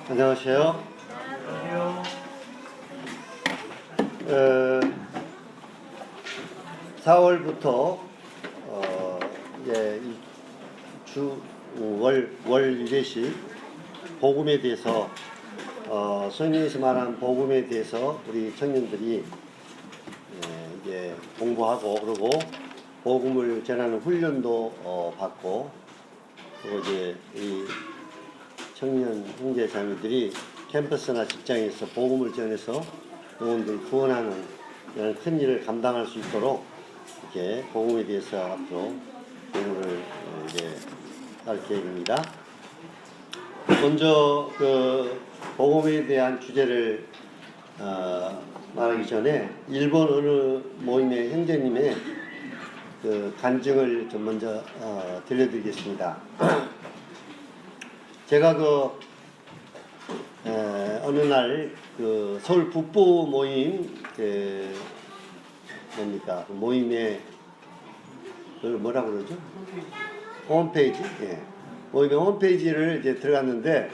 안녕하세요. 안녕하세요. 4월부터 이제 월 1회씩 복음에 대해서 성경에서 말한 복음에 대해서 우리 청년들이 이제 공부하고 그러고 복음을 전하는 훈련도 받고 그리고 이제 이 청년 형제 자매들이 캠퍼스나 직장에서 복음을 전해서 영혼들 구원하는 이런 큰 일을 감당할 수 있도록 이렇게 복음에 대해서 앞으로 공부를 이제 할 계획입니다. 먼저 그 복음에 대한 주제를 말하기 전에 일본 어느 모임의 형제님의 그 간증을 좀 먼저 들려드리겠습니다. 제가 어느 날 그 서울 북부 모임 뭡니까 그 모임의 그걸 뭐라고 그러죠? 홈페이지? 예. 모임의 홈페이지를 이제 들어갔는데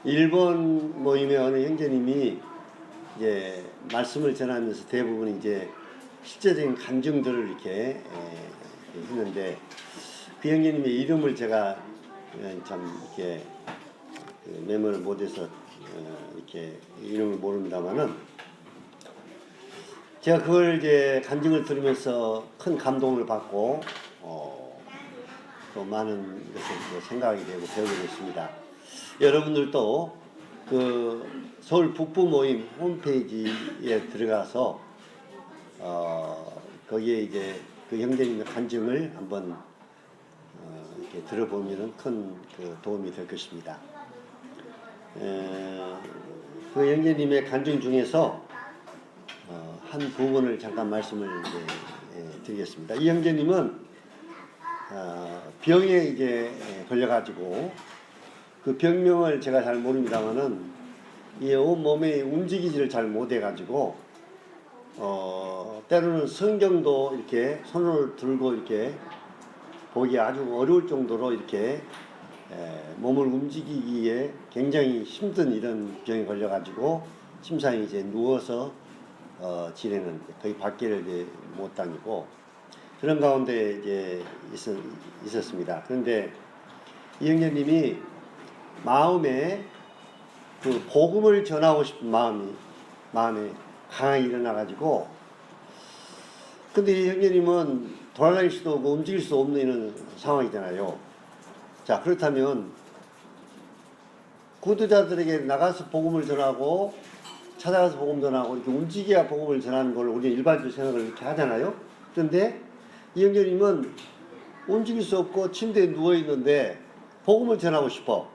일본 모임의 어느 형제님이 이제 말씀을 전하면서 대부분 이제 실제적인 간증들을 이렇게 했는데 그 형제님의 이름을 제가 참 이렇게 메모를 못해서 이렇게 이름을 모릅니다만은 제가 그걸 이제 간증을 들으면서 큰 감동을 받고 또 많은 것을 생각하게 되고 배우게 됐습니다. 여러분들도 그 서울 북부 모임 홈페이지에 들어가서 거기에 이제 그 형제님의 간증을 한번 이렇게 들어보면 큰 그 도움이 될 것입니다. 그 형제님의 간증 중에서 한 부분을 잠깐 말씀을 이제 드리겠습니다. 이 형제님은 병에 이제 걸려가지고 그 병명을 제가 잘 모릅니다만은 이 온 몸에 움직이지를 잘 못해가지고 때로는 성경도 이렇게 손을 들고 이렇게 보기 아주 어려울 정도로 이렇게 몸을 움직이기에 굉장히 힘든 이런 병에 걸려가지고 침상에 이제 누워서 지내는 거의 밖에를 이제 못 다니고 그런 가운데 이제 있었습니다. 그런데 이 형제님이 마음에 그 복음을 전하고 싶은 마음에 강하게 일어나가지고 근데 이 형제님은 돌아다닐 수도 없고 움직일 수 없는 이런 상황이잖아요. 자, 그렇다면 구두자들에게 나가서 복음을 전하고 찾아가서 복음 전하고 이렇게 움직여야 복음을 전하는 걸 우리는 일반적으로 생각을 이렇게 하잖아요. 그런데 이 형제님은 움직일 수 없고 침대에 누워있는데 복음을 전하고 싶어.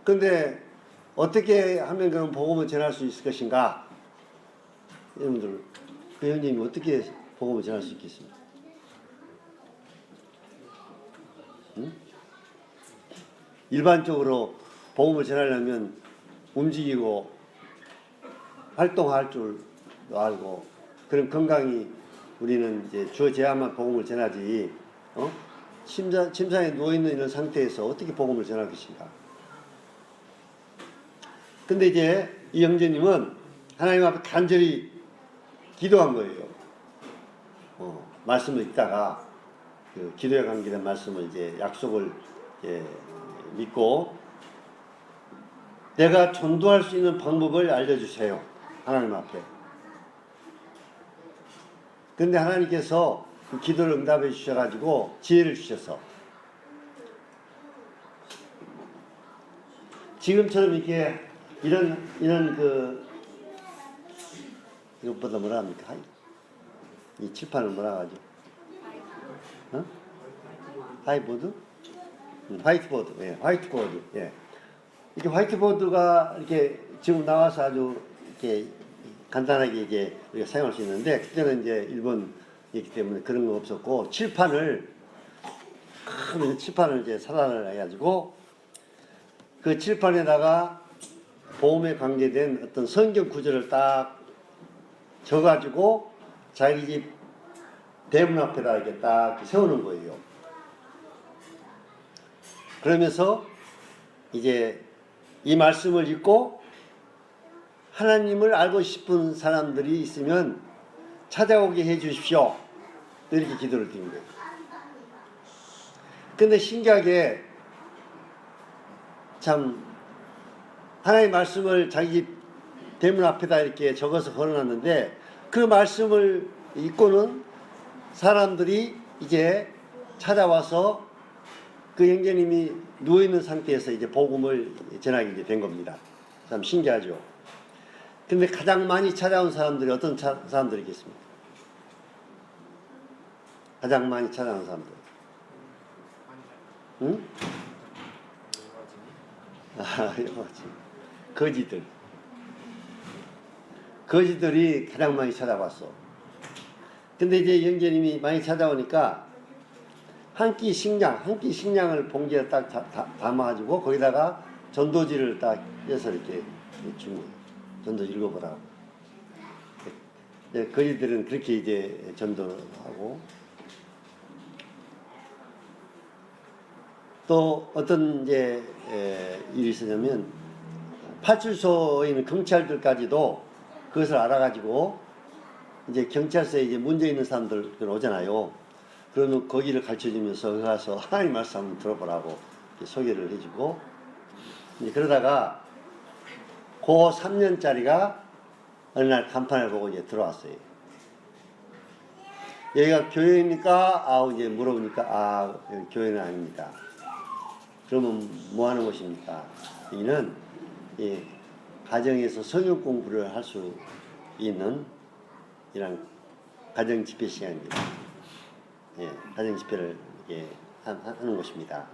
그런데 어떻게 하면 그런 복음을 전할 수 있을 것인가? 여러분들, 그 형제님이 어떻게 복음을 전할 수 있겠습니까? 응? 일반적으로 복음을 전하려면 움직이고 활동할 줄 알고 그런 건강히 우리는 이제 주어져야만 복음을 전하지 침상에 누워있는 이런 상태에서 어떻게 복음을 전할 것인가. 근데 이제 이 형제님은 하나님 앞에 간절히 기도한 거예요. 말씀을 읽다가 그 기도에 관계된 말씀을 이제 약속을 믿고 내가 전도할 수 있는 방법을 알려주세요. 하나님 앞에. 그런데 하나님께서 그 기도를 응답해 주셔가지고 지혜를 주셔서 지금처럼 이렇게 이런 그 이것보다 뭐라 합니까? 이 칠판을 뭐라 하죠? 하이보드? 화이트보드. 예, 화이트보드. 예. 이렇게 화이트보드가 이렇게 지금 나와서 아주 이렇게 간단하게 이제 우리가 사용할 수 있는데 그때는 이제 일본이기 때문에 그런 거 없었고 큰 칠판을 이제 사단을 해가지고 그 칠판에다가 복음에 관계된 어떤 성경 구절을 딱 적어가지고 자기 집 대문 앞에다 이렇게 딱 세우는 거예요. 그러면서 이제 이 말씀을 읽고 하나님을 알고 싶은 사람들이 있으면 찾아오게 해 주십시오. 이렇게 기도를 드린 거예요. 근데 신기하게 참 하나님의 말씀을 자기 대문 앞에다 이렇게 적어서 걸어놨는데 그 말씀을 읽고는 사람들이 이제 찾아와서 그 형제님이 누워있는 상태에서 이제 복음을 전하게 이제 된 겁니다. 참 신기하죠. 근데 가장 많이 찾아온 사람들이 어떤 사람들이겠습니까? 가장 많이 찾아온 사람들. 응? 거지들. 거지들이 가장 많이 찾아왔어. 근데 이제 형제님이 많이 찾아오니까 한 끼 식량을 봉지에 딱 담아가지고 거기다가 전도지를 딱 해서 이렇게 준 거예요. 전도지 읽어보라고. 거지들은 그렇게 이제 전도를 하고 또 어떤 이제 일이 있었냐면 파출소에 있는 경찰들까지도 그것을 알아가지고 이제 경찰서에 이제 문제 있는 사람들 오잖아요. 그러면 거기를 가르쳐주면서 가서 하나님 말씀 한번 들어보라고 소개를 해주고 이제 그러다가 그 3년짜리가 어느 날 간판을 보고 이제 들어왔어요. 여기가 교회입니까? 이제 물어보니까 여기 교회는 아닙니다. 그러면 뭐 하는 곳입니까? 이는 가정에서 성경 공부를 할 수 있는 이런 가정 집회 시간입니다. 가정 집회를 하는 곳입니다.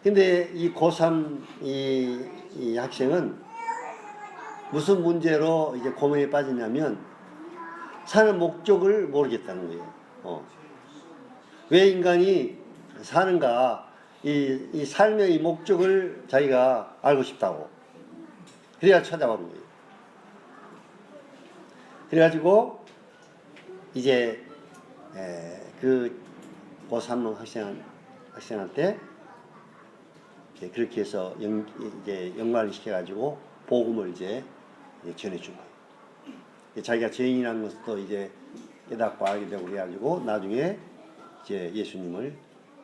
근데 이 고3 이 학생은 무슨 문제로 이제 고민에 빠지냐면 사는 목적을 모르겠다는 거예요. 왜 인간이 사는가, 이 삶의 이 목적을 자기가 알고 싶다고. 그래야 찾아온 거예요. 그래가지고 이제 그 고3 학생한테 그렇게 해서 이제 연관을 시켜가지고 복음을 이제 전해준 거예요. 자기가 죄인이라는 것도 이제 깨닫고 알게 되고 그래가지고 나중에 이제 예수님을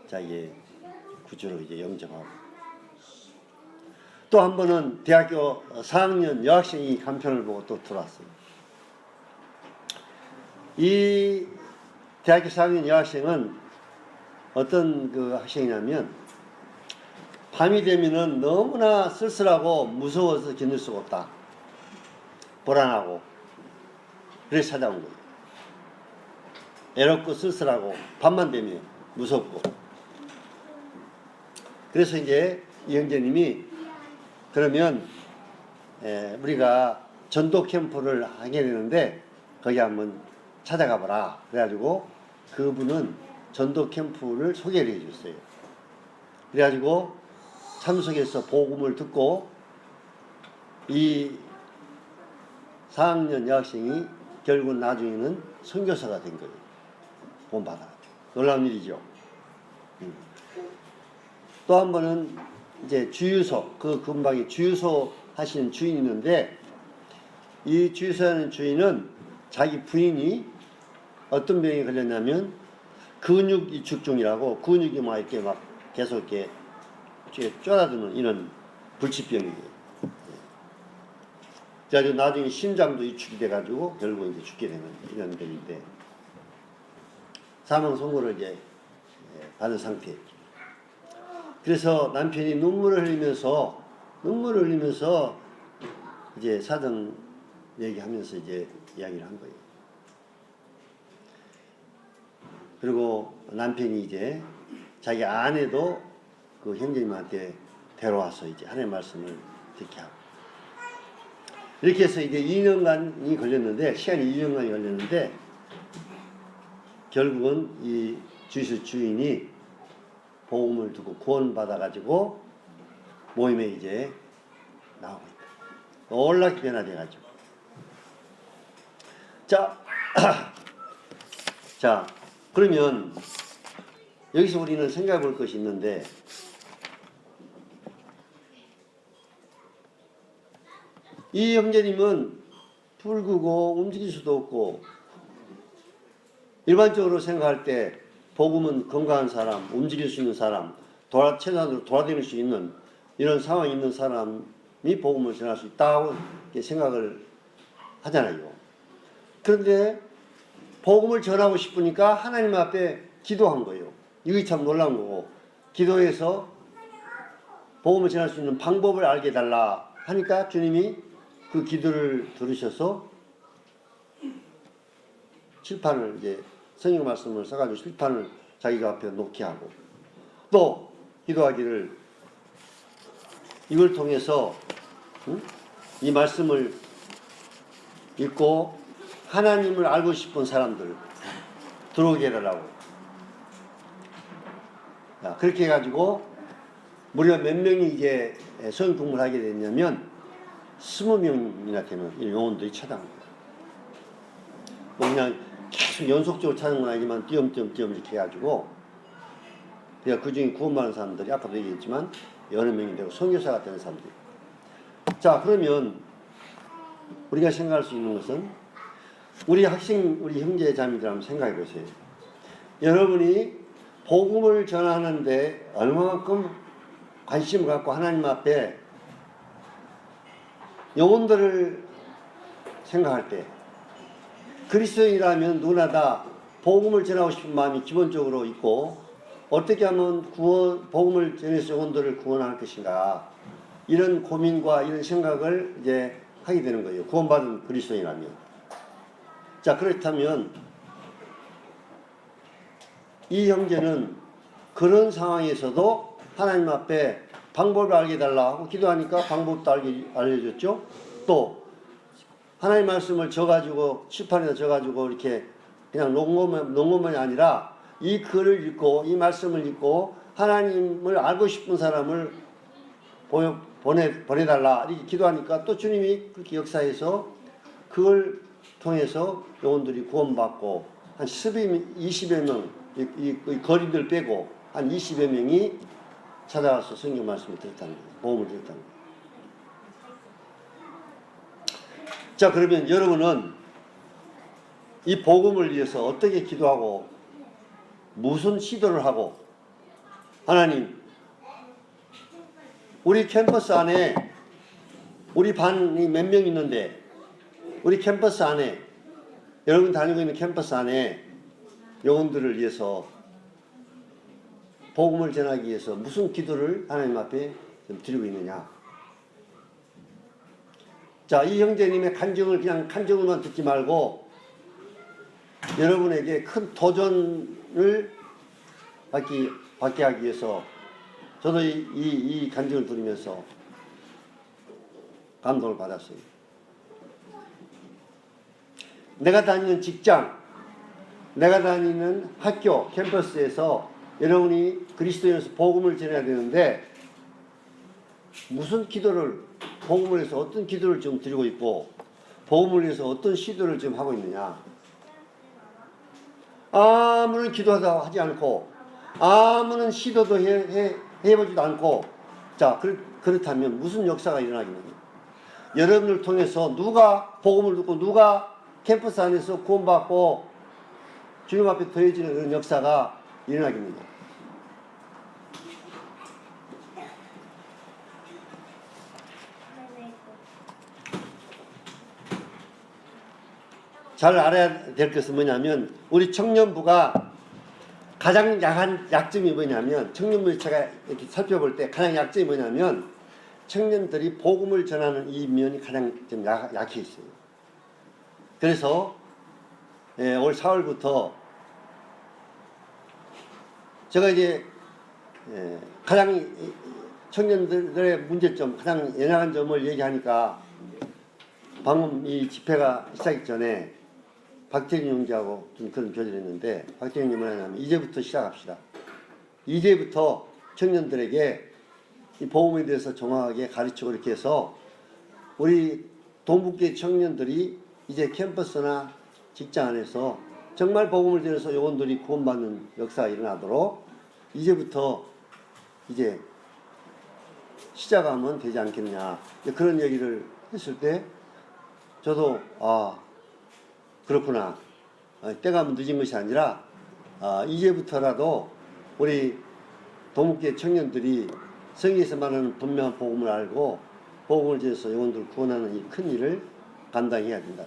자기의 구주로 이제 영접하고 또 한 번은 대학교 4학년 여학생이 간편을 보고 또 들어왔어요. 이 대학교 4학년 여학생은 어떤 그 학생이냐면 밤이 되면은 너무나 쓸쓸하고 무서워서 견딜 수가 없다. 불안하고. 그래서 찾아온 거예요. 애롭고 쓸쓸하고 밤만 되면 무섭고. 그래서 이제 이 형제님이 그러면 우리가 전도 캠프를 하게 되는데 거기 한번 찾아가 보라. 그래가지고 그분은 전도 캠프를 소개를 해줬어요. 그래가지고 참석해서 복음을 듣고 이 4학년 여학생이 결국 나중에는 선교사가 된 거예요. 본받아. 놀라운 일이죠. 또 한 번은 이제 주유소, 그 근방에 주유소 하시는 주인이 있는데 이 주유소 하는 주인은 자기 부인이 어떤 병에 걸렸냐면 근육 이축증이라고 근육이 막 이렇게 막 계속 이렇게 쫄아드는 이런 불치병이에요. 그래서 나중에 심장도 이축이 돼가지고 결국 이제 죽게 되는 이런 병인데 사망 선고를 이제 받은 상태예요. 그래서 남편이 눈물을 흘리면서 이제 사정 얘기하면서 이제 이야기를 한 거예요. 그리고 남편이 이제 자기 아내도 그 형제님한테 데려와서 이제 하나님의 말씀을 듣게 하고 이렇게 해서 이제 2년간이 걸렸는데 시간이 2년간이 걸렸는데 결국은 이 주유소 주인이 복음을 듣고 구원받아 가지고 모임에 이제 나오고 있다. 놀랍게 변화돼 가지고 자 그러면 여기서 우리는 생각해 볼 것이 있는데 이 형제님은 불 끄고 움직일 수도 없고 일반적으로 생각할 때 복음은 건강한 사람, 움직일 수 있는 사람, 최소한으로 돌아다닐 수 있는 이런 상황이 있는 사람이 복음을 전할 수 있다고 생각을 하잖아요. 그런데 복음을 전하고 싶으니까 하나님 앞에 기도한 거예요. 이게 참 놀라운 거고, 기도해서 복음을 전할 수 있는 방법을 알게 해달라 하니까 주님이 그 기도를 들으셔서 칠판을 이제 성경 말씀을 써가지고 칠판을 자기가 앞에 놓게 하고, 또 기도하기를 이걸 통해서 이 말씀을 읽고 하나님을 알고 싶은 사람들 들어오게 해달라고. 그렇게 해가지고 무려 몇 명이 이제 성경 공부를 하게 됐냐면 20명이나 되는 영혼들이 찾아온 거예요. 뭐 그냥 계속 연속적으로 찾는 건 아니지만 띄엄띄엄 이렇게 해가지고, 그러니까 그 중에 구원받은 사람들이 아까도 얘기했지만 여러 명이 되고 선교사가 되는 사람들이. 자, 그러면 우리가 생각할 수 있는 것은, 우리 형제 자매들 한번 생각해 보세요. 여러분이 복음을 전하는데 얼마만큼 관심을 갖고 하나님 앞에 영혼들을 생각할 때, 그리스도인이라면 누구나 다 복음을 전하고 싶은 마음이 기본적으로 있고, 어떻게 하면 복음을 전해서 영혼들을 구원할 것인가, 이런 고민과 이런 생각을 이제 하게 되는 거예요. 구원받은 그리스도인이라면. 자, 그렇다면 이 형제는 그런 상황에서도 하나님 앞에 방법을 알게 해달라 하고 기도하니까 방법도 알려줬죠. 또 하나님 말씀을 적어가지고 칠판에다 적어가지고 이렇게 그냥 놓은 것만이 아니라 이 글을 읽고 이 말씀을 읽고 하나님을 알고 싶은 사람을 보내달라 이렇게 기도하니까 또 주님이 그렇게 역사해서 그걸 통해서 영혼들이 구원받고 한 20여 명, 이 거리들 빼고 한 20여 명이 찾아와서 성경 말씀을 들었다는 거예요. 복음을 들었다는 거예요. 자, 그러면 여러분은 이 복음을 위해서 어떻게 기도하고 무슨 시도를 하고, 하나님, 우리 캠퍼스 안에 우리 반이 몇 명 있는데 우리 캠퍼스 안에, 여러분 다니고 있는 캠퍼스 안에 영혼들을 위해서 복음을 전하기 위해서 무슨 기도를 하나님 앞에 드리고 있느냐. 자, 이 형제님의 간증을 그냥 간증을만 듣지 말고 여러분에게 큰 도전을 받게 하기 위해서 저도 이 간증을 들으면서 감동을 받았어요. 내가 다니는 직장, 내가 다니는 학교, 캠퍼스에서 여러분이 그리스도인으로서 복음을 전해야 되는데 무슨 기도를, 복음을 위해서 어떤 기도를 좀 드리고 있고 복음을 위해서 어떤 시도를 좀 하고 있느냐. 아무런 기도하다 하지 않고 아무런 시도도 해보지도 않고, 자, 그렇다면 무슨 역사가 일어나겠느냐. 여러분을 통해서 누가 복음을 듣고 누가 캠퍼스 안에서 구원받고 주님 앞에 더해지는 그런 역사가 일어나겠느냐. 잘 알아야 될 것은 뭐냐면, 우리 청년부가 가장 약한 약점이 뭐냐면, 청년부 제가 이렇게 살펴볼 때 가장 약점이 뭐냐면, 청년들이 복음을 전하는 이 면이 가장 좀 약해 있어요. 그래서 올 4월부터 제가 이제 가장 청년들의 문제점, 가장 연약한 점을 얘기하니까, 방금 이 집회가 시작하기 전에 박태균 형제하고 좀 그런 교제를 했는데, 박태균 형이 뭐냐면, 이제부터 시작합시다. 이제부터 청년들에게 이 복음에 대해서 정확하게 가르치고 이렇게 해서 우리 동북계 청년들이 이제 캠퍼스나 직장 안에서 정말 복음을 전해서 영혼들이 구원받는 역사가 일어나도록 이제부터 이제 시작하면 되지 않겠냐, 그런 얘기를 했을 때 저도 그렇구나. 때가 늦은 것이 아니라 이제부터라도 우리 도목계 청년들이 성경에서 말하는 분명한 복음을 알고 복음을 지어서 영혼들을 구원하는 이 큰 일을 감당해야 된다.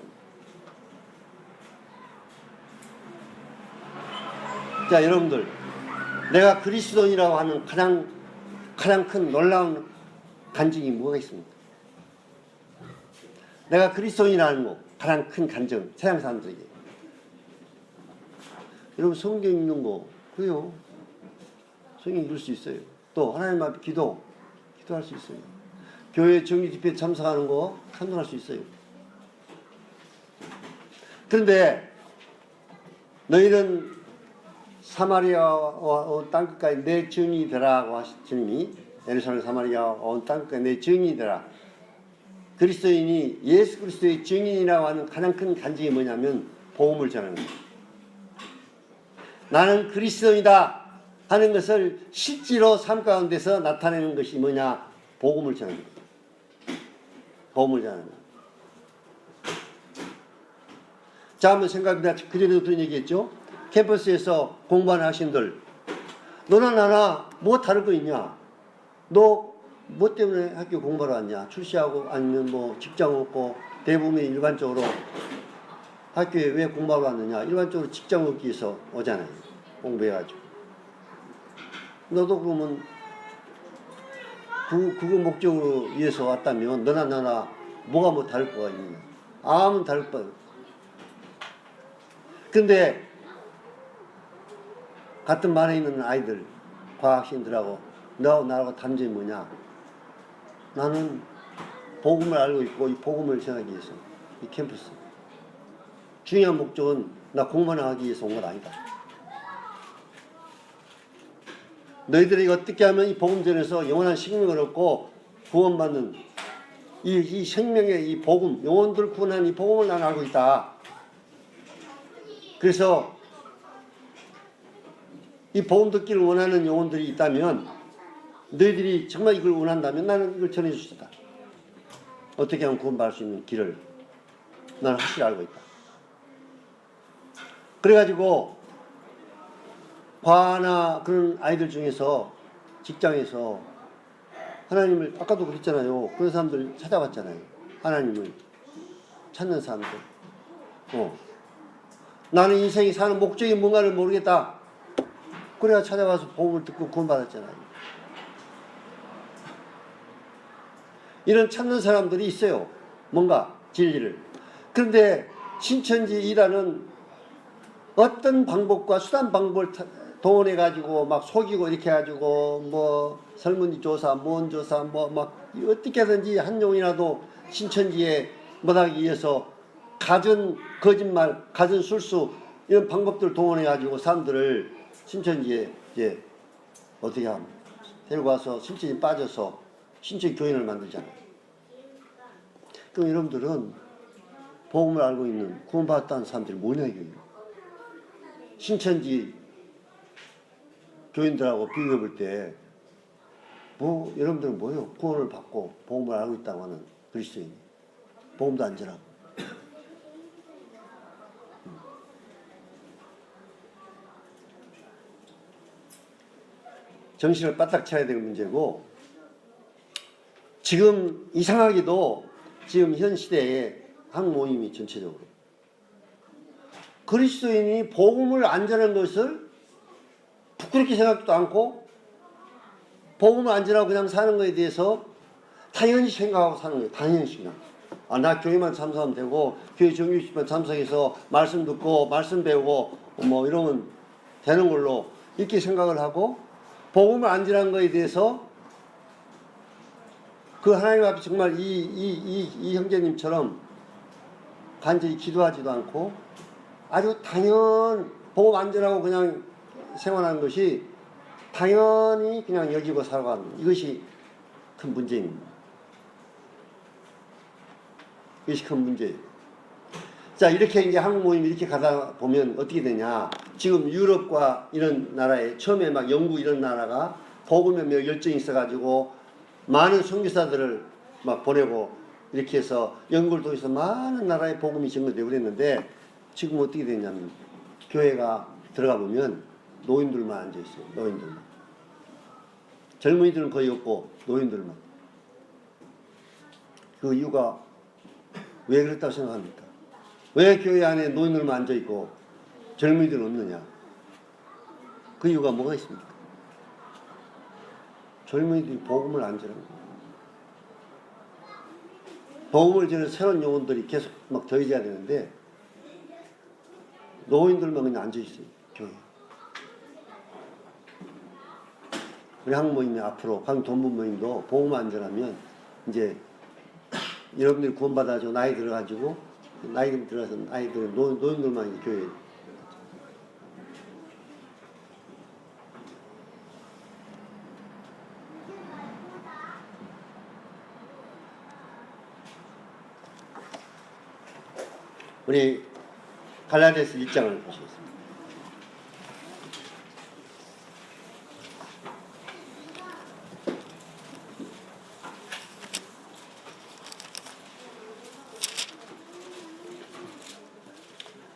자, 여러분들, 내가 그리스도인이라고 하는 가장 큰 놀라운 간증이 뭐가 있습니까? 내가 그리스도인이라는 거 가장 큰 간증, 세상 사람들에게. 여러분 성경 읽는 거 그래요. 성경 읽을 수 있어요. 또 하나님 앞에 기도할 수 있어요. 교회 정기 집회에 참석하는 거 참석할 수 있어요. 그런데 너희는 사마리아와 온 땅끝까지 내 증인이 되라고 하신 주님이, 예루살렘 사마리아와 온 땅끝까지 내 증인이 되라. 그리스도인이 예수 그리스도의 증인이라고 하는 가장 큰 간증이 뭐냐면 복음을 전하는 거예요. 나는 그리스도인이다 하는 것을 실제로 삶 가운데서 나타내는 것이 뭐냐? 복음을 전하는 거예요. 복음을 전하는 거예요. 자, 한번 생각해보자. 그전에도 그런 얘기했죠. 캠퍼스에서 공부하는 학생들, 너나 나나 뭐 다를 거 있냐? 너 뭐 때문에 학교 공부하러 왔냐? 출시하고 아니면 뭐 직장 얻고, 대부분이 일반적으로 학교에 왜 공부하러 왔느냐? 일반적으로 직장 얻기 위해서 오잖아요. 공부해가지고. 너도 그러면 그거 목적으로 위해서 왔다면 너나 나나 뭐가 뭐 다를 거가 있느냐? 아무 다를 거. 근데 같은 반에 있는 아이들, 과학생들하고 너하고 나하고 다른 점이 뭐냐? 나는 복음을 알고 있고 이 복음을 전하기 위해서 이 캠퍼스 중요한 목적은 나 공부만 하기 위해서 온 건 아니다. 너희들이 어떻게 하면 이 복음 전에서 영원한 생명을 얻고 구원받는 이 생명의 이 복음, 영혼들을 구원하는 이 복음을 난 알고 있다. 그래서 이 복음 듣기를 원하는 영혼들이 있다면 너희들이 정말 이걸 원한다면 나는 이걸 전해 줄 수 있다. 어떻게 하면 구원받을 수 있는 길을 나는 확실히 알고 있다. 그래가지고 과나 그런 아이들 중에서 직장에서 하나님을 아까도 그랬잖아요. 그런 사람들 찾아봤잖아요. 하나님을 찾는 사람들. 나는 인생이 사는 목적이 뭔가를 모르겠다. 그래야 찾아와서 복음을 듣고 구원받았잖아요. 이런 찾는 사람들이 있어요. 뭔가 진리를. 그런데 신천지이라는 어떤 방법과 수단 방법을 동원해 가지고 막 속이고 이렇게 해가지고 뭐 설문조사, 무언조사 뭐 막 어떻게든지 한 용이라도 신천지에 못하기 위해서 갖은 거짓말, 갖은 술수 이런 방법들을 동원해 가지고 사람들을 신천지에 이제 어떻게 하면 데리고 와서 신천지 빠져서 신천지 교인을 만들잖아요. 그럼 여러분들은 복음을 알고 있는 구원받았다는 사람들이 뭐냐 이거예요. 신천지 교인들하고 비교해 볼 때 뭐 여러분들은 뭐예요? 구원을 받고 복음을 알고 있다고 하는 그리스도인이 복음도 안 전하고. 정신을 바짝 차려야 될 문제고, 지금 이상하게도 지금 현 시대에 한 모임이 전체적으로 그리스도인이 복음을 안 전하는 것을 부끄럽게 생각도 않고 복음을 안 전하고 그냥 사는 것에 대해서 당연히 생각하고 사는 거예요. 당연히 생각. 나 교회만 참석하면 되고 교회 정규집만 참석해서 말씀 듣고 말씀 배우고 뭐 이러면 되는 걸로 이렇게 생각을 하고, 복음을 안 전하는 것에 대해서 그 하나님 앞에 정말 이 형제님처럼 간절히 기도하지도 않고 아주 복음 안 전하고 그냥 생활하는 것이 당연히 그냥 여기고 살아가는, 이것이 큰 문제입니다. 이것이 큰 문제예요. 자, 이렇게 이제 한국 모임 이렇게 가다 보면 어떻게 되냐. 지금 유럽과 이런 나라에 처음에 막 영국 이런 나라가 복음에 열정이 있어가지고 많은 선교사들을 막 보내고 이렇게 해서 연구를 통해서 많은 나라의 복음이 전거되고 그랬는데 지금 어떻게 되냐면 교회가 들어가 보면 노인들만 앉아 있어요. 노인들만. 젊은이들은 거의 없고 노인들만. 그 이유가 왜 그렇다고 생각합니까? 왜 교회 안에 노인들만 앉아 있고 젊은이들은 없느냐? 그 이유가 뭐가 있습니까? 젊은이들이 복음을 안 전하는 거예요. 복음을 전하는 새로운 영혼들이 계속 막 더해져야 되는데 노인들만 그냥 앉아 있어요. 교회. 우리 한국 모임이 앞으로 한국 돈부 모임도 복음 안 전하면 이제 여러분들이 구원받아가지고 나이 들어가지고 나이 들어서 아이들 노인들만 이제 교회에 우리 갈라디아서 1장을 보시겠습니다.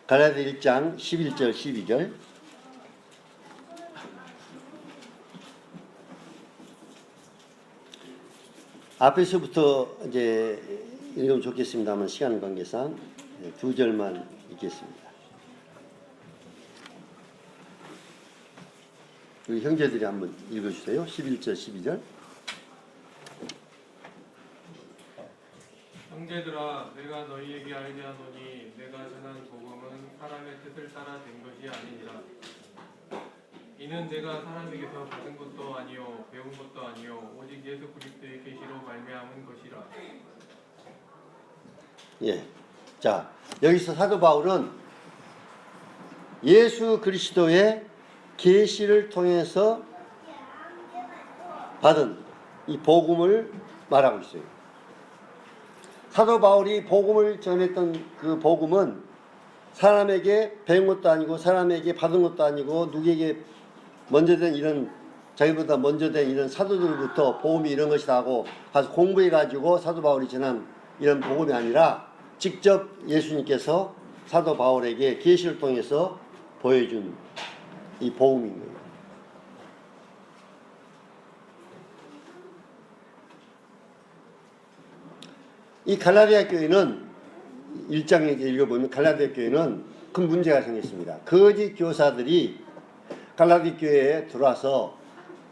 갈라디아 1장 11절 12절 앞에서부터 이제 읽으면 좋겠습니다만 시간 관계상 두 절만 읽겠습니다. 우리 형제들이 한번 읽어주세요. 11절 12절. 형제들아 내가 너희에게 알게 하노니 내가 전한 복음은 사람의 뜻을 따라 된 것이 아니니라. 이는 내가 사람에게서 받은 것도 아니요 배운 것도 아니요 오직 예수 그리스도의 계시로 말미암은 것이라. 예. 자, 여기서 사도 바울은 예수 그리스도의 계시를 통해서 받은 이 복음을 말하고 있어요. 사도 바울이 복음을 전했던 그 복음은 사람에게 배운 것도 아니고 사람에게 받은 것도 아니고 누구에게 먼저 된 이런 자기보다 먼저 된 이런 사도들부터 복음이 이런 것이다 하고 가서 공부해 가지고 사도 바울이 전한 이런 복음이 아니라 직접 예수님께서 사도 바울에게 계시를 통해서 보여준 이 복음인 거예요. 이 갈라디아 교회는 1장에 읽어보면 갈라디아 교회는 큰 문제가 생겼습니다. 거짓 교사들이 갈라디아 교회에 들어와서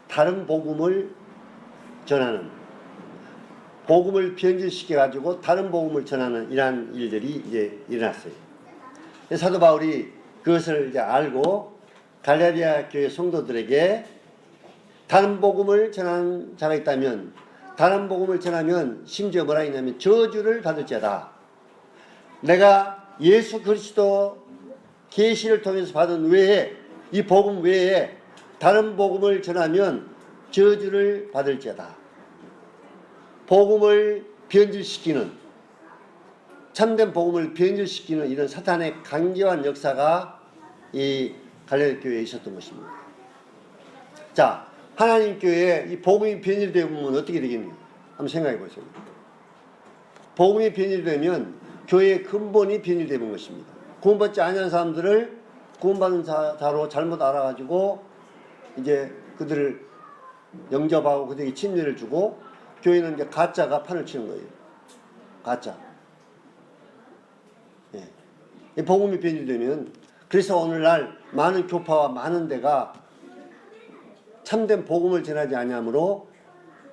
다른 복음을 전하는, 복음을 변질시켜 가지고 다른 복음을 전하는 이러한 일들이 이제 일어났어요. 사도 바울이 그것을 이제 알고 갈라디아 교회 성도들에게 다른 복음을 전하는 자가 있다면, 다른 복음을 전하면 심지어 뭐라 했냐면 저주를 받을지어다. 내가 예수 그리스도 계시를 통해서 받은 외에, 이 복음 외에 다른 복음을 전하면 저주를 받을지어다. 복음을 변질시키는, 참된 복음을 변질시키는 이런 사탄의 강경한 역사가 이 갈라디아 교회에 있었던 것입니다. 자, 하나님 교회에 이 복음이 변질되면 어떻게 되겠느냐? 한번 생각해 보세요. 복음이 변질되면 교회의 근본이 변질되는 것입니다. 구원받지 않은 사람들을 구원받은 자로 잘못 알아가지고 이제 그들을 영접하고 그들에게 침례를 주고 교회는 이제 가짜가 판을 치는 거예요. 가짜. 예. 이 복음이 변질되면, 그래서 오늘날 많은 교파와 많은 데가 참된 복음을 전하지 아니하므로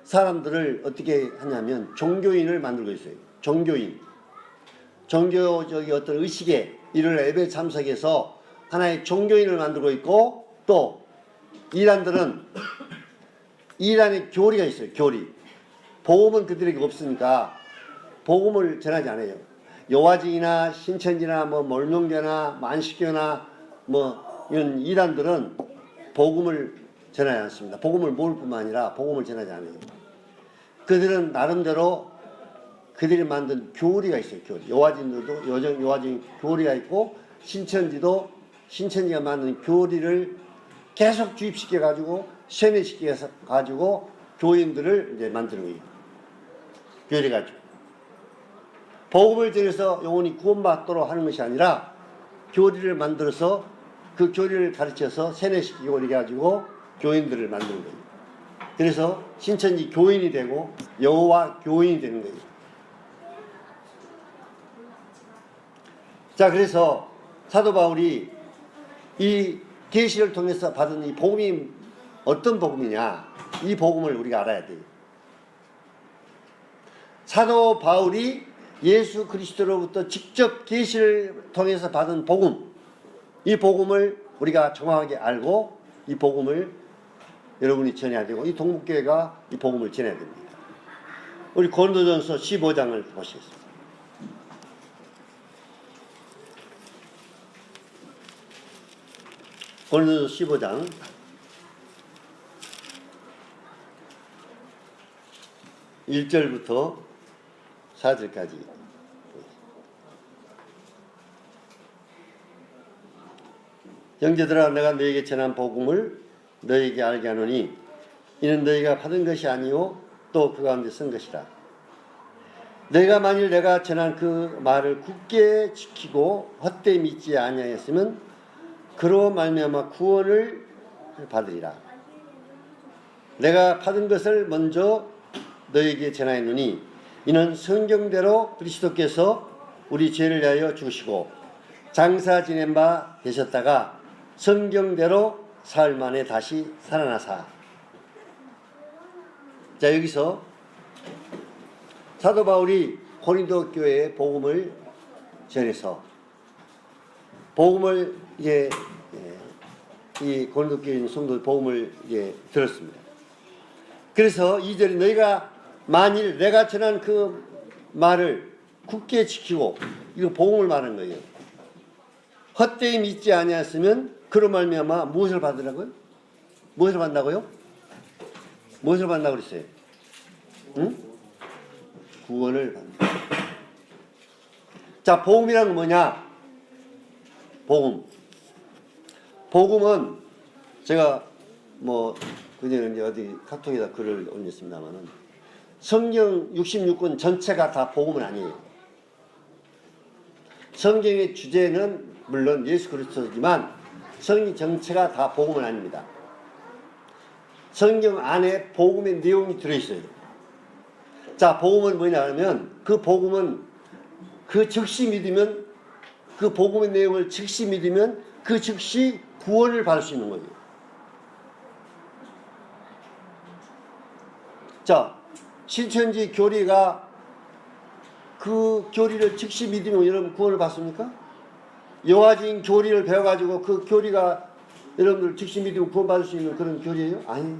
사람들을 어떻게 하냐면 종교인을 만들고 있어요. 종교인. 종교적인 어떤 의식에 이를 예배 참석해서 하나의 종교인을 만들고 있고, 또 이란들은 이란의 교리가 있어요. 교리. 복음은 그들에게 없으니까 복음을 전하지 않아요. 여화증이나 신천지나 뭐 몰명교나 만식교나 뭐 이런 이단들은 복음을 전하지 않습니다. 복음을 모을 뿐만 아니라 복음을 전하지 않아요. 그들은 나름대로 그들이 만든 교리가 있어요. 교리. 여화진들도 여화진 교리가 있고, 신천지가 만든 교리를 계속 주입시켜 가지고 세뇌시켜 가지고 교인들을 이제 만드는 거예요. 교리 가지고. 복음을 전해서 영혼이 구원받도록 하는 것이 아니라 교리를 만들어서 그 교리를 가르쳐서 세뇌시키고 이렇게 가지고 교인들을 만드는 거예요. 그래서 신천지 교인이 되고 여호와 교인이 되는 거예요. 자, 그래서 사도 바울이 이 계시를 통해서 받은 이 복음이 어떤 복음이냐, 이 복음을 우리가 알아야 돼요. 사도 바울이 예수 그리스도로부터 직접 계시를 통해서 받은 복음, 이 복음을 우리가 정확하게 알고 이 복음을 여러분이 전해야 되고 이 동북교회가 이 복음을 전해야 됩니다. 우리 고린도전서 15장을 보시겠습니다. 고린도전서 15장 1절부터 4절까지. 형제들아, 내가 너에게 전한 복음을 너에게 알게 하노니 이는 너희가 받은 것이 아니요 또 그 가운데 쓴 것이라. 너희가 만일 내가 전한 그 말을 굳게 지키고 헛되이 믿지 아니하였으면 그로 말미암아 구원을 받으리라. 내가 받은 것을 먼저 너희에게 전하였노니 이는 성경대로 그리스도께서 우리 죄를 위하여 죽으시고 장사 지낸 바 되셨다가 성경대로 사흘 만에 다시 살아나사. 자, 여기서 사도 바울이 고린도 교회에 복음을 전해서 복음을 이 고린도 교회 있는 성도 복음을 들었습니다. 그래서 2절에 너희가 만일 내가 전한 그 말을 굳게 지키고, 이거 복음을 말하는 거예요. 헛되이 믿지 아니하였으면 그로 말미암아 무엇을 받으라고요? 무엇을 받는다고요? 무엇을 받는다고 그랬어요? 응? 구원을 받는다. 자, 복음이란 건 뭐냐? 복음. 복음은 제가 그냥 이제 어디 카톡에다 글을 올렸습니다만은 성경 66권 전체가 다 복음은 아니에요. 성경의 주제는 물론 예수 그리스도지만 성경 전체가 다 복음은 아닙니다. 성경 안에 복음의 내용이 들어있어요. 자, 복음은 뭐냐 하면 그 복음은 그 즉시 믿으면, 그 복음의 내용을 즉시 믿으면 그 즉시 구원을 받을 수 있는 거예요. 자, 신천지 교리가 그 교리를 즉시 믿으면 여러분 구원을 받습니까? 여화진 교리를 배워가지고 그 교리가 여러분들 즉시 믿으면 구원받을 수 있는 그런 교리예요? 아니.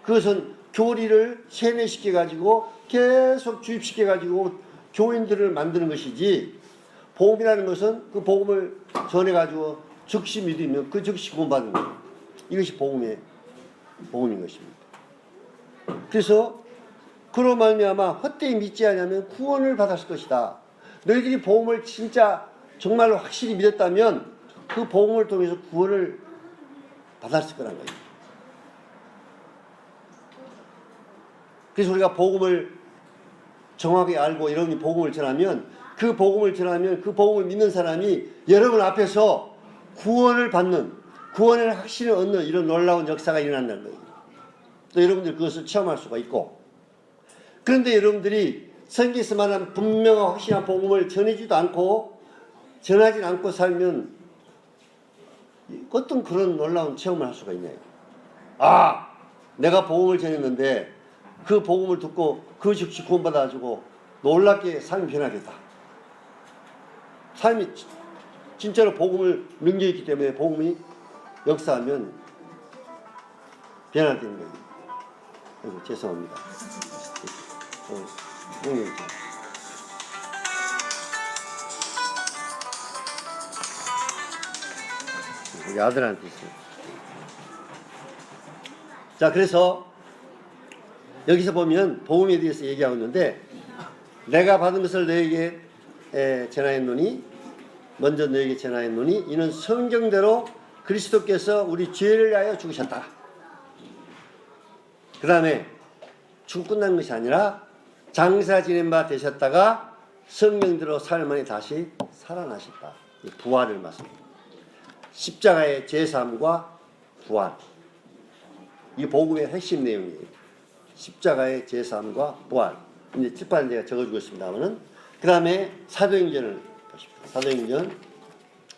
그것은 교리를 세뇌시켜가지고 계속 주입시켜가지고 교인들을 만드는 것이지, 복음이라는 것은 그 복음을 전해가지고 즉시 믿으면 그 즉시 구원받는 거예요. 이것이 복음인 것입니다. 그래서 그로 말미암아 헛되이 믿지 않으면 구원을 받았을 것이다. 너희들이 복음을 진짜 정말로 확실히 믿었다면 그 복음을 통해서 구원을 받았을 거란 거예요. 그래서 우리가 복음을 정확히 알고 여러분이 복음을 전하면 그 복음을 믿는 사람이 여러분 앞에서 구원을 받는, 구원을 확실히 얻는 이런 놀라운 역사가 일어난다는 거예요. 또 여러분들 그것을 체험할 수가 있고. 그런데 여러분들이 성경에서 말하는 분명한 확실한 복음을 전하진 않고 살면 어떤 그런 놀라운 체험을 할 수가 있나요? 아, 내가 복음을 전했는데 그 복음을 듣고 그 즉시 구원받아가지고 놀랍게 삶이 변화됐다. 삶이 진짜로 복음을 능력있기 때문에 복음이 역사하면 변화되는 거예요. 아이고, 죄송합니다. 능력있죠. 우리 아들한테 있어요. 자, 그래서 여기서 보면 복음에 대해서 얘기하고 있는데, 내가 받은 것을 너에게 전하였노니, 먼저 너에게 전하였노니 이는 성경대로 그리스도께서 우리 죄를 위하여 죽으셨다. 그 다음에 죽고 끝난 것이 아니라 장사 지낸 바 되셨다가 성령대로 사흘 만에 다시 살아나셨다. 이 부활을 말씀합니다. 십자가의 제사함과 부활. 이 복음의 핵심 내용이에요. 십자가의 제사함과 부활. 이제 칠판에 제가 적어주고 있습니다만은 그 다음에 사도행전을 보십시오. 사도행전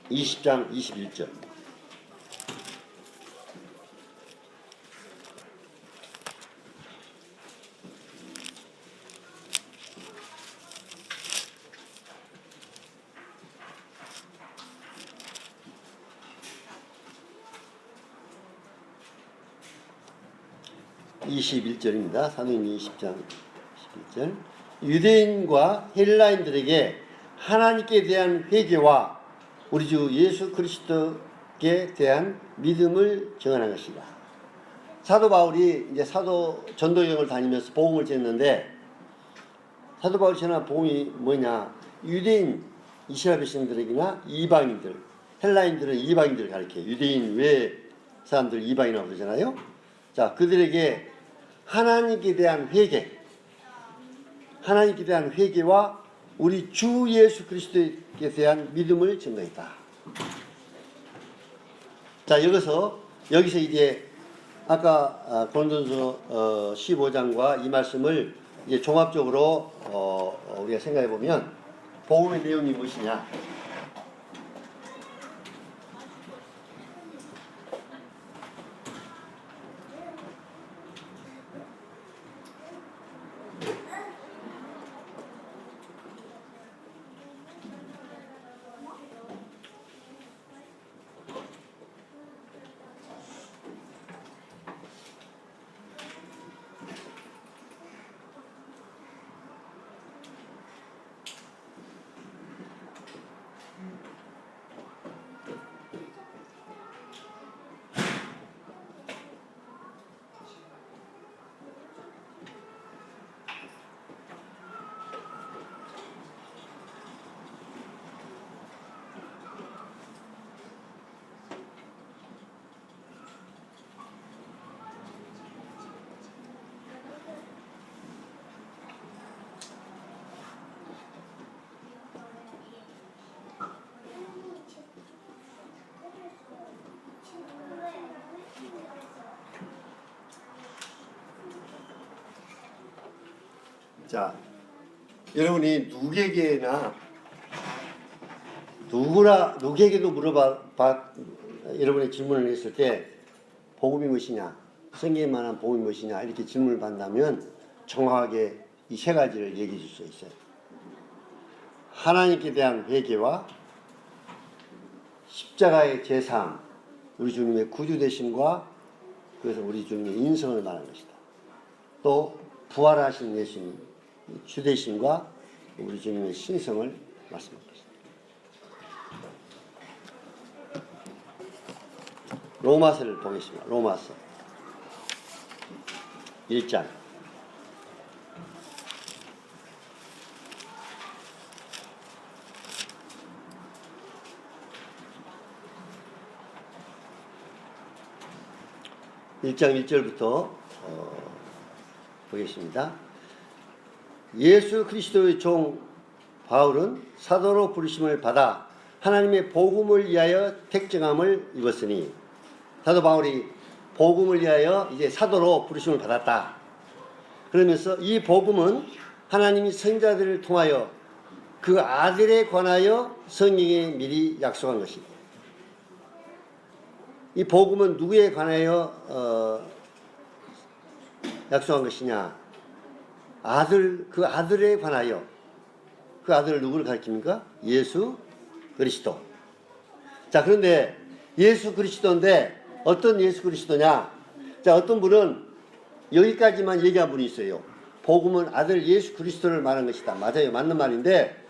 20장 21절. (21절입니다) 사도행전 20장 21절. 유대인과 헬라인들에게 하나님께 대한 회개와 우리 주 예수 그리스도께 대한 믿음을 증언한 것이다. 사도 바울이 이제 사도 전도 여행을 다니면서 복음을 전했는데, 사도 바울이 전한 복음이 뭐냐? 유대인 이스라엘 백성들에게나 이방인들, 헬라인들은 이방인들을 가리켜요. 유대인 외 사람들 이방인이라고 그러잖아요. 자, 그들에게 하나님께 대한 회개, 하나님께 대한 회개와 우리 주 예수 그리스도에 대한 믿음을 증거했다. 자, 여기서 이제 아까 고린도전서 15장과 이 말씀을 이제 종합적으로 우리가 생각해 보면 복음의 내용이 무엇이냐? 자, 여러분이 누구에게도 여러분의 질문을 했을 때 복음이 무엇이냐, 성경에 만한 복음이 무엇이냐 이렇게 질문을 받는다면 정확하게 이 세 가지를 얘기해 줄 수 있어요. 하나님께 대한 회개와 십자가의 제사함, 우리 주님의 구주되심과 그래서 우리 주님의 인성을 말하는 것이다. 또 부활하신 예수님 주되심과 우리 주님의 신성을 말씀합니다. 로마서를 보겠습니다. 로마서 1장 1절부터 보겠습니다. 예수 그리스도의 종 바울은 사도로 부르심을 받아 하나님의 복음을 위하여 택정함을 입었으니, 사도 바울이 복음을 위하여 이제 사도로 부르심을 받았다. 그러면서 이 복음은 하나님이 선지자들을 통하여 그 아들에 관하여 성경에 미리 약속한 것이다. 이 복음은 누구에 관하여 약속한 것이냐? 그 아들에 관하여. 그 아들을 누구를 가리킵니까? 예수 그리스도. 자, 그런데 예수 그리스도인데 어떤 예수 그리스도냐? 자, 어떤 분은 여기까지만 얘기한 분이 있어요. 복음은 아들 예수 그리스도를 말한 것이다. 맞아요. 맞는 말인데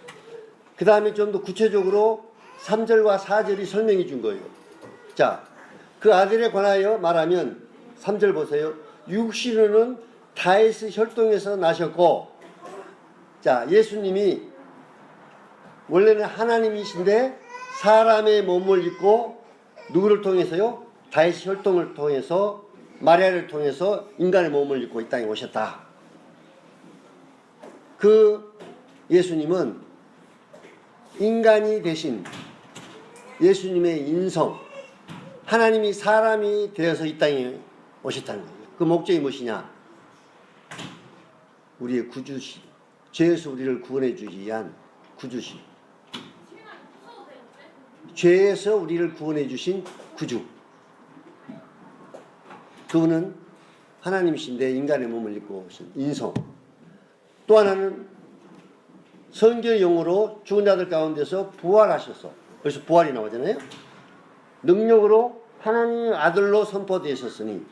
그 다음에 좀 더 구체적으로 3절과 4절이 설명해 준 거예요. 자, 그 아들에 관하여 말하면 3절 보세요. 육신으로는 다윗의 혈통에서 나셨고, 자, 예수님이 원래는 하나님이신데 사람의 몸을 입고 누구를 통해서요? 다윗의 혈통을 통해서 마리아를 통해서 인간의 몸을 입고 이 땅에 오셨다. 그 예수님은 인간이 되신 예수님의 인성, 하나님이 사람이 되어서 이 땅에 오셨다는 거예요. 그 목적이 무엇이냐? 우리의 구주시, 죄에서 우리를 구원해 주기 위한 구주시. 죄에서 우리를 구원해 주신 구주. 그분은 하나님이신데 인간의 몸을 입고 오신 인성. 또 하나는 성경의 용어로 죽은 자들 가운데서 부활하셔서, 그래서 부활이 나오잖아요. 능력으로 하나님의 아들로 선포되셨으니,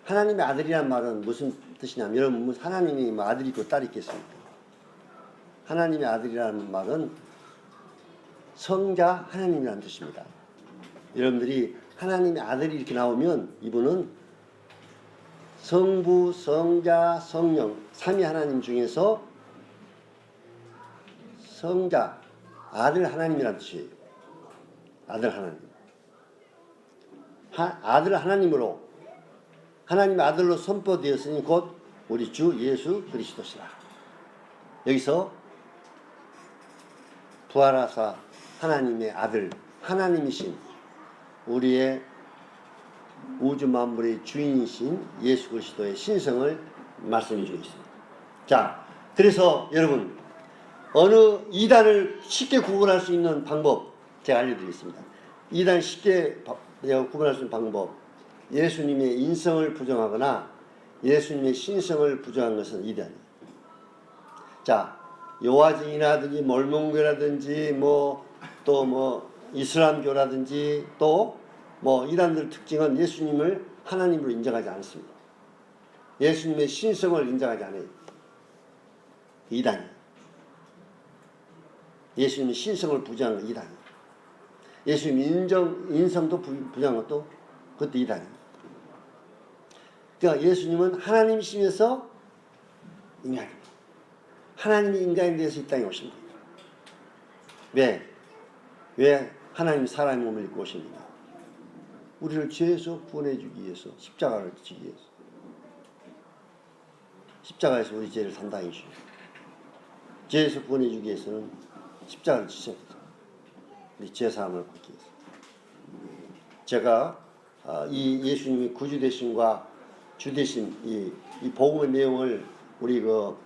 하나님의 아들이란 말은 무슨 뜻이냐면, 여러분 하나님이 아들이 있고 딸이 있겠습니까? 하나님의 아들이라는 말은 성자 하나님이라는 뜻입니다. 여러분들이 하나님의 아들이 이렇게 나오면 이분은 성부, 성자, 성령 삼위 하나님 중에서 성자, 아들 하나님이라는 뜻이에요. 아들 하나님. 아들 하나님으로, 하나님의 아들로 선포되었으니 곧 우리 주 예수 그리스도시라. 여기서 부활하사 하나님의 아들, 하나님이신 우리의 우주 만물의 주인이신 예수 그리스도의 신성을 말씀해 주고 있습니다. 자, 그래서 여러분 어느 이단을 쉽게 구분할 수 있는 방법 제가 알려드리겠습니다. 이단 쉽게 구분할 수 있는 방법, 예수님의 인성을 부정하거나 예수님의 신성을 부정한 것은 이단이에요. 자, 요하증이라든지 몰몬교라든지 또 이슬람교라든지 또 이단들 특징은 예수님을 하나님으로 인정하지 않습니다. 예수님의 신성을 인정하지 않아요. 이단이에요. 예수님의 신성을 부정한 건 이단이에요. 예수님 인성도 부정한 것도 그것도 이단이에요. 그러니까 예수님은 하나님이시면서 인간입니다. 하나님이 인간이 되어서 이 땅에 오신 겁니다. 왜 하나님이 사람의 몸을 입고 오십니까? 우리를 죄에서 구원해 주기 위해서, 십자가를 지기 위해서. 십자가에서 우리 죄를 담당해 주시고, 죄에서 구원해 주기 위해서는 십자가를 지셔야 되죠. 우리 죄 사함을 받기 위해서. 제가 이 예수님의 구주 되심과 주 되심, 이 복음의 내용을 우리 그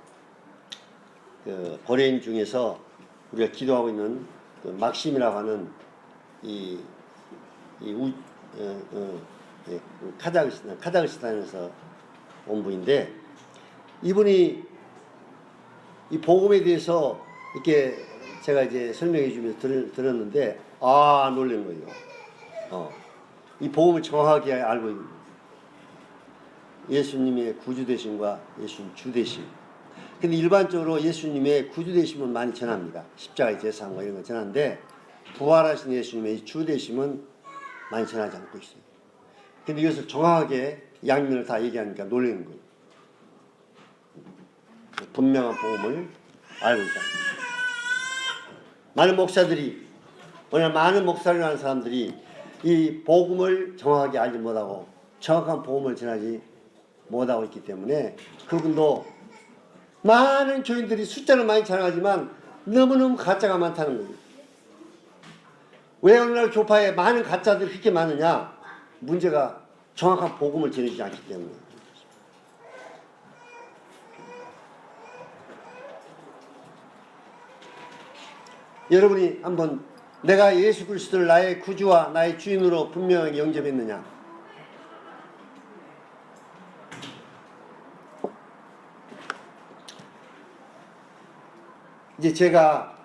고레인 중에서 우리가 기도하고 있는 그 막심이라고 하는 카자흐스탄에서 온 분인데, 이분이 이 복음에 대해서 이렇게 제가 이제 설명해 주면서 들었는데 놀란 거예요. 이 복음을 정확하게 알고 있는 예수님의 구주 되심과 예수님 주 되심. 근데 일반적으로 예수님의 구주 되심은 많이 전합니다. 십자가의 제사함과 이런 거 전하는데 부활하신 예수님의 주 되심은 많이 전하지 않고 있어요. 근데 이것을 정확하게 양면을 다 얘기하니까 놀라는 거예요. 분명한 복음을 알고 있다. 많은 목사들이, 많은 목사라는 사람들이 이 복음을 정확하게 알지 못하고 정확한 복음을 전하지 못하고 있기 때문에 그분도 많은 교인들이 숫자는 많이 자랑하지만 너무너무 가짜가 많다는 거예요. 왜 오늘날 교파에 많은 가짜들이 그렇게 많으냐? 문제가 정확한 복음을 전해주지 않기 때문에. 여러분이 한번 내가 예수 그리스도를 나의 구주와 나의 주인으로 분명하게 영접했느냐? 이제 제가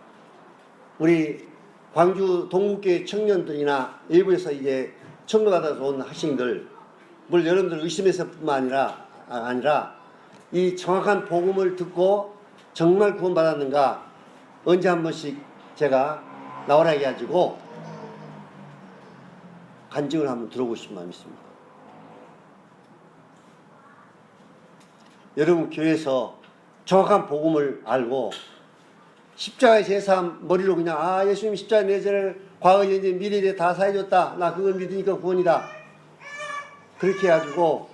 우리 광주 동국교회 청년들이나 일부에서 이제 청구받아서 온 학생들, 물론 여러분들 의심해서뿐만 아니라 이 정확한 복음을 듣고 정말 구원받았는가 언제 한 번씩 제가 나오라 해가지고 간증을 한번 들어보고 싶은 마음이 있습니다. 여러분 교회에서 정확한 복음을 알고 십자가의 제사함 머리로 그냥 예수님 십자가의 내 죄를 과거 현재 미래에 다 사해줬다, 나 그걸 믿으니까 구원이다, 그렇게 해가지고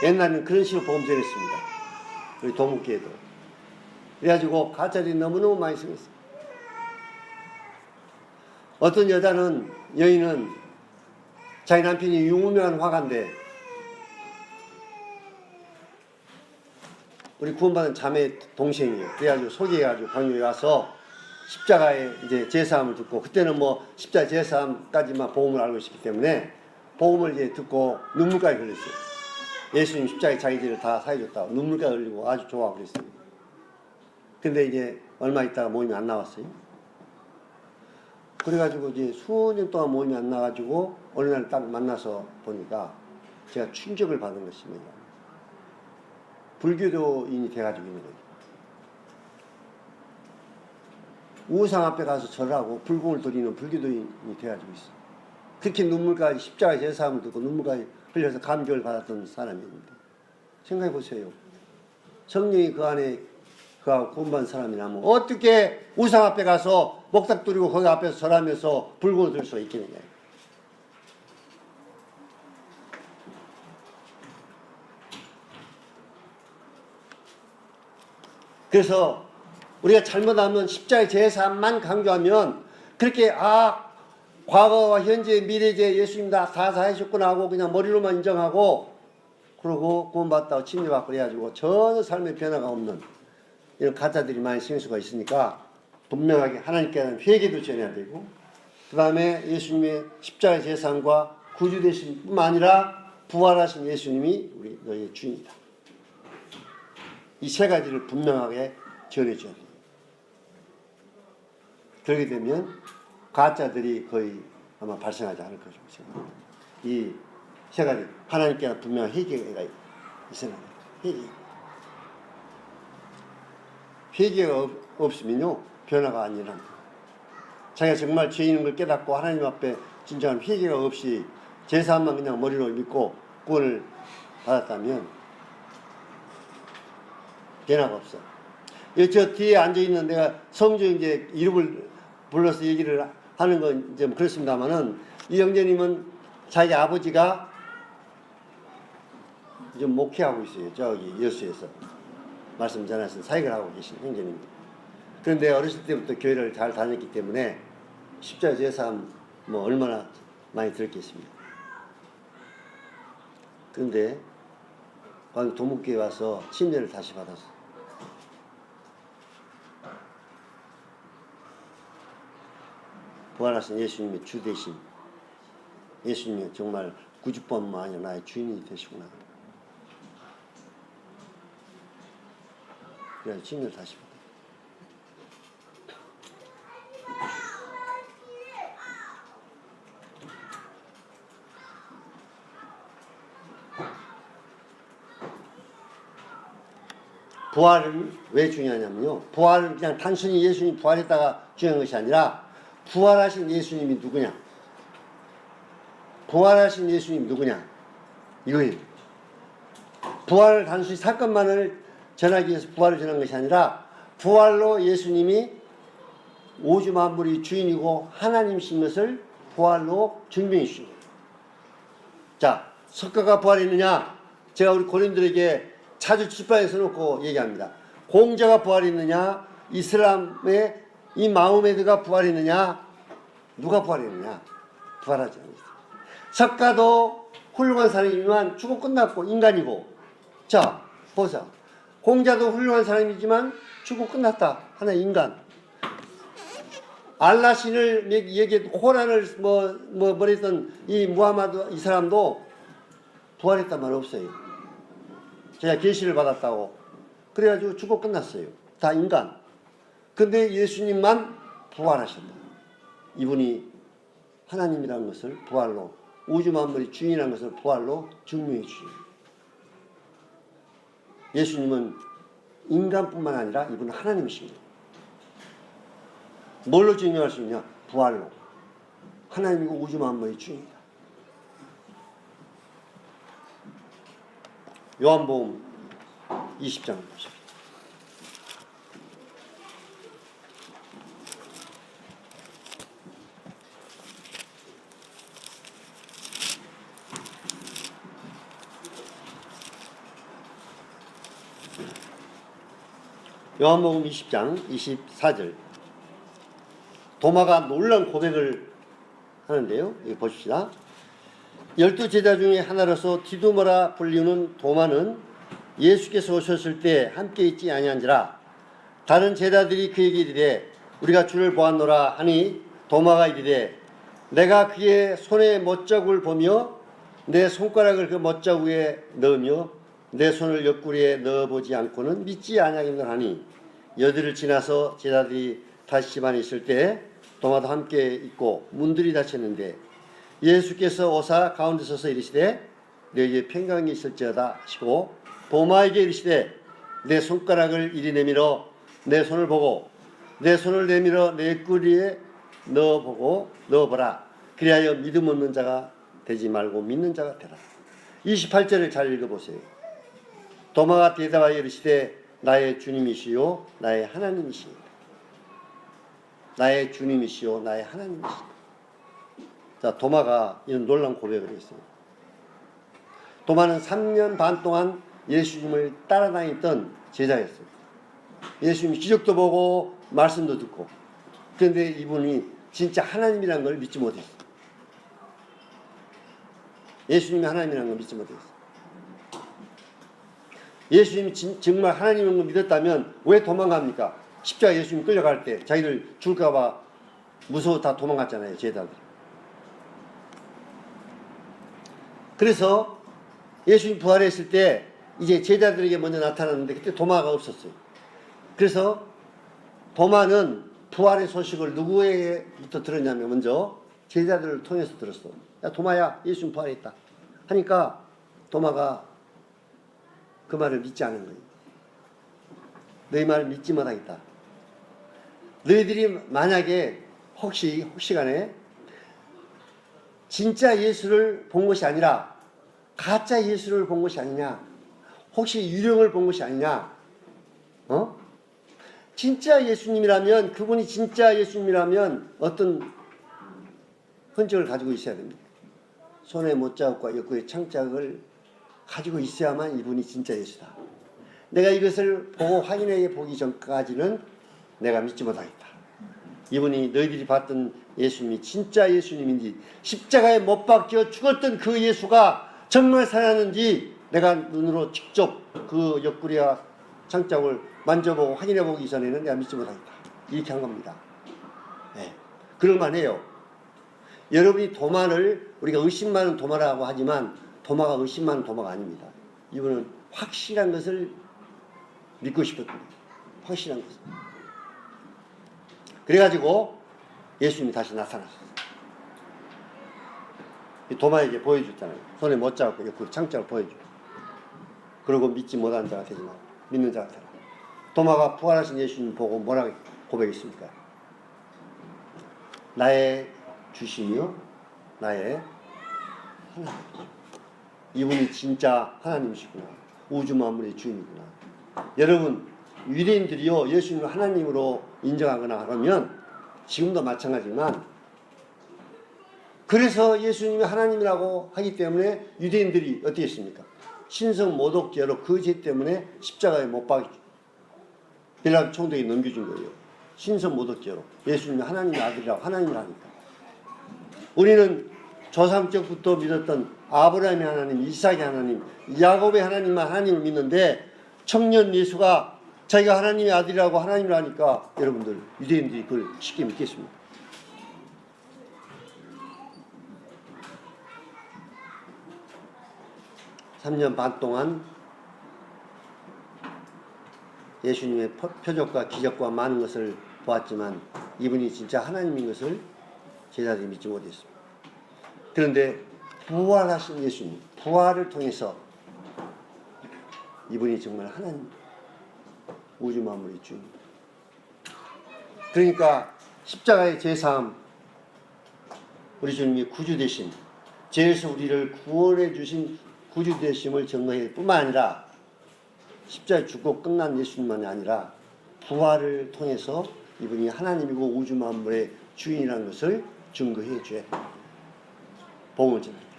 옛날에는 그런 식으로 복음 전했습니다. 우리 도묵교에도. 그래가지고 가짜들이 너무너무 많이 생겼어. 어떤 여인은 자기 남편이 유명한 화가인데 우리 구원받은 자매 동생이에요. 그래가지고 소개해가지고 강요에 와서 십자가에 이제 제사함을 듣고, 그때는 뭐 십자가 제사함까지만 복음을 알고 있었기 때문에 복음을 이제 듣고 눈물까지 흘렸어요. 예수님 십자가에 자기 죄를 다 사해줬다고 눈물까지 흘리고 아주 좋아하고 그랬어요. 근데 이제 얼마 있다가 모임이 안 나왔어요. 그래가지고 이제 수년 동안 모임이 안 나가지고 어느 날 딱 만나서 보니까 제가 충격을 받은 것입니다. 불교도인이 돼가지고 있는 거죠. 우상 앞에 가서 절하고 불공을 드리는 불교도인이 돼가지고 있어. 특히 눈물까지 십자가 제사함을 듣고 눈물까지 흘려서 감격을 받았던 사람입니다. 생각해 보세요. 성령이 그 안에 그하고 구원받은 사람이라면 어떻게 우상 앞에 가서 목탁 두리고 거기 앞에서 절하면서 불공을 들 수가 있겠느냐. 그래서 우리가 잘못하면 십자가의 제사만 강조하면 그렇게 과거와 현재 미래제 예수님 다 사하셨구나 하고 그냥 머리로만 인정하고 그러고 구원받다고 침례받고 그래가지고 전혀 삶의 변화가 없는 이런 가짜들이 많이 생길 수가 있으니까 분명하게 하나님께는 회개도 전해야 되고, 그 다음에 예수님의 십자가의 제사함과 구주되신 뿐만 아니라 부활하신 예수님이 우리 너희의 주인이다. 이 세 가지를 분명하게 전해줘야 돼요. 그렇게 되면 가짜들이 거의 아마 발생하지 않을 거죠. 이 세 가지 하나님께는 분명한 회개가 있어야 돼요. 회개가 없으면요 변화가 안 일어납니다. 자기가 정말 죄인인 걸 깨닫고 하나님 앞에 진정한 회개가 없이 제사함만 그냥 머리로 믿고 구원을 받았다면 변화가 없어. 저 뒤에 앉아있는 내가 성주 이제 이름을 불러서 얘기를 하는 건 이제 그렇습니다만은, 이 형제님은 자기 아버지가 좀 목회하고 있어요. 저기 여수에서 말씀 전하신 사역을 하고 계신 형제님입니다. 그런데 어렸을 때부터 교회를 잘 다녔기 때문에 십자가 제사함 뭐 얼마나 많이 들었겠습니까. 그런데 광주 도묵교에 와서 침례를 다시 받았어. 부활하신 예수님의 주 대신 예수님이 정말 구주뿐만 아니라 나의 주인이 되시구나. 그래서 침례를 다시 받았어. 부활은 왜 중요하냐면요. 부활은 그냥 단순히 예수님이 부활했다가 중요한 것이 아니라 부활하신 예수님이 누구냐. 부활하신 예수님이 누구냐. 이거예요. 부활을 단순히 사건만을 전하기 위해서 부활을 전한 것이 아니라 부활로 예수님이 오주 만물의 주인이고 하나님이신 것을 부활로 증명해 주신 거예요. 자, 석가가 부활했느냐? 제가 우리 고린도에게 자주 칠판에 써놓고 얘기합니다. 공자가 부활했느냐? 이슬람의 이 마호메드가 부활했느냐? 누가 부활했느냐? 부활하지 않았어요. 석가도 훌륭한 사람이지만 죽고 끝났고 인간이고, 자 보자. 공자도 훌륭한 사람이지만 죽고 끝났다. 하나의 인간. 알라신을 얘기했던 코란을 뭐랬던 이 무하마드 이 사람도 부활했단 말 없어요. 제가 계시를 받았다고 그래가지고 죽고 끝났어요. 다 인간. 근데 예수님만 부활하셨다. 이분이 하나님이라는 것을 부활로, 우주 만물의 주인이라는 것을 부활로 증명해 주십니다. 예수님은 인간뿐만 아니라 이분은 하나님이십니다. 뭘로 증명할 수 있냐? 부활로. 하나님이고 우주 만물의 주인이다. 요한복음 20장 보십시오. 요한복음 20장 24절. 도마가 놀라운 고백을 하는데요. 여기 보십시다. 12제자 중에 하나로서 디두모라 불리는 도마는 예수께서 오셨을 때 함께 있지 아니한지라. 다른 제자들이 그에게 이르되 우리가 주를 보았노라 하니 도마가 이르되 내가 그의 손에 못자국을 보며 내 손가락을 그 못자국에 넣으며 내 손을 옆구리에 넣어보지 않고는 믿지 아니하겠노라 하니 여드를 지나서 제자들이 다시 집안에 있을 때 도마도 함께 있고 문들이 닫혔는데 예수께서 오사 가운데 서서 이르시되 너희에게 평강이 있을지어다 하시고 도마에게 이르시되 내 손가락을 이리 내밀어 내 손을 보고 내 손을 내밀어 내 옆구리에 넣어보라. 그리하여 믿음 없는 자가 되지 말고 믿는 자가 되라. 28절을 잘 읽어보세요. 도마가 대답하여 이르시되 나의 주님이시요 나의 하나님이시니라. 나의 주님이시요 나의 하나님이시니라. 자, 도마가 이런 놀라운 고백을 했어요. 도마는 3년 반 동안 예수님을 따라다녔던 제자였어요. 예수님 기적도 보고 말씀도 듣고. 그런데 이분이 진짜 하나님이라는 걸 믿지 못했어요. 예수님이 하나님이라는 걸 믿지 못했어요. 예수님이 정말 하나님인 걸 믿었다면 왜 도망갑니까? 십자가 예수님 끌려갈 때 자기들 죽을까봐 무서워 다 도망갔잖아요. 제자들. 그래서 예수님 부활했을 때 이제 제자들에게 먼저 나타났는데 그때 도마가 없었어요. 그래서 도마는 부활의 소식을 누구에게부터 들었냐면 먼저 제자들을 통해서 들었어. 야 도마야 예수님 부활했다 하니까 도마가 그 말을 믿지 않은 거예요. 너희 말을 믿지 못하겠다. 너희들이 만약에 혹시간에 진짜 예수를 본 것이 아니라 가짜 예수를 본 것이 아니냐, 혹시 유령을 본 것이 아니냐, 진짜 예수님이라면, 그분이 진짜 예수님이라면 어떤 흔적을 가지고 있어야 됩니다. 손에 못자국과 옆구리에 창자국을 가지고 있어야만 이분이 진짜 예수다. 내가 이것을 보고 확인해 보기 전까지는 내가 믿지 못하겠다. 이분이 너희들이 봤던 예수님이 진짜 예수님인지, 십자가에 못 박혀 죽었던 그 예수가 정말 살았는지 내가 눈으로 직접 그 옆구리와 창자국을 만져보고 확인해 보기 전에는 내가 믿지 못하겠다. 이렇게 한 겁니다. 네. 그럴만 해요. 여러분이 도마를 우리가 의심 많은 도마라고 하지만 도마가 의심 많은 도마가 아닙니다. 이분은 확실한 것을 믿고 싶었던 거예요. 확실한 것을. 그래가지고 예수님이 다시 나타났어요. 도마에게 보여줬잖아요. 손에 못자고 옆구리 창자를 보여줘. 그러고 믿지 못하는 자가 되지 말고 믿는 자가 되라. 도마가 부활하신 예수님 보고 뭐라고 고백했습니까? 나의 주심이요 나의 하나님이시오. 이분이 진짜 하나님이시구나. 우주 만물의 주인이구나. 여러분, 유대인들이요 예수님을 하나님으로 인정하거나 그러면 지금도 마찬가지지만, 그래서 예수님이 하나님이라고 하기 때문에 유대인들이 어떻게 했습니까? 신성 모독죄로 그 죄 때문에 십자가에 못 박았죠. 빌라도 총독이 넘겨준 거예요. 신성 모독죄로. 예수님이 하나님의 아들이라고 하나님이라니까. 우리는 조상적부터 믿었던 아브라함의 하나님, 이삭의 하나님, 야곱의 하나님만 하나님을 믿는데 청년 예수가 자기가 하나님의 아들이라고 하나님을 하니까 여러분들 유대인들이 그걸 쉽게 믿겠습니까? (3년) 반 동안 예수님의 표적과 기적과 많은 것을 보았지만 이분이 진짜 하나님인 것을 제자들이 믿지 못했습니다. 그런데 부활하신 예수님, 부활을 통해서 이분이 정말 하나님, 우주 만물의 주인. 그러니까 십자가의 제사함, 우리 주님이 구주 되심, 죄에서 우리를 구원해 주신 구주 되심을 증거할 뿐만 아니라 십자가에 죽고 끝난 예수님만이 아니라 부활을 통해서 이분이 하나님이고 우주 만물의 주인이라는 것을 증거해 줘야 됩니다. 복음을 전합니다.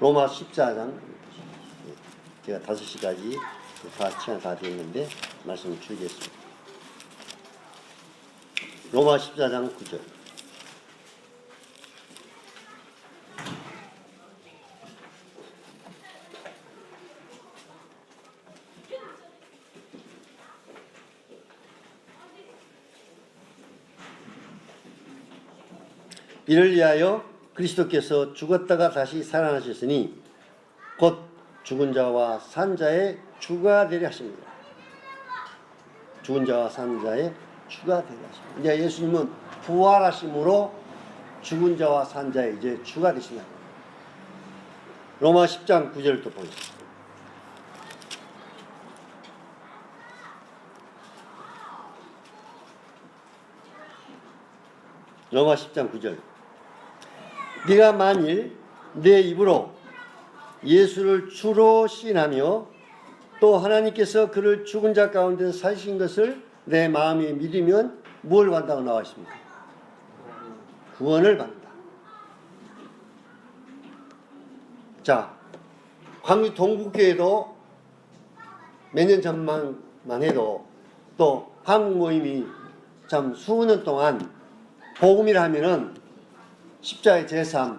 로마 14장, 제가 5시까지 다 시간 다 됐는데 말씀을 드리겠습니다. 로마 14장 9절. 이를 위하여 그리스도께서 죽었다가 다시 살아나셨으니 곧 죽은 자와 산 자의 주가 되려 하십니다. 죽은 자와 산 자의 주가 되려 하십니다. 이제 예수님은 부활하심으로 죽은 자와 산 자의 이제 주가 되신다. 로마 10장 9절을 또 보겠습니다. 로마 10장 9절. 네가 만일 내 입으로 예수를 주로 시인하며 또 하나님께서 그를 죽은 자 가운데 살리신 것을 내 마음에 믿으면 무엇을 받는다고 나와 있습니까? 구원을 받는다. 자, 광주 동국교회도 몇 년 전만 해도 또 한국 모임이 참 수년 동안 복음이라 하면은 십자의 제3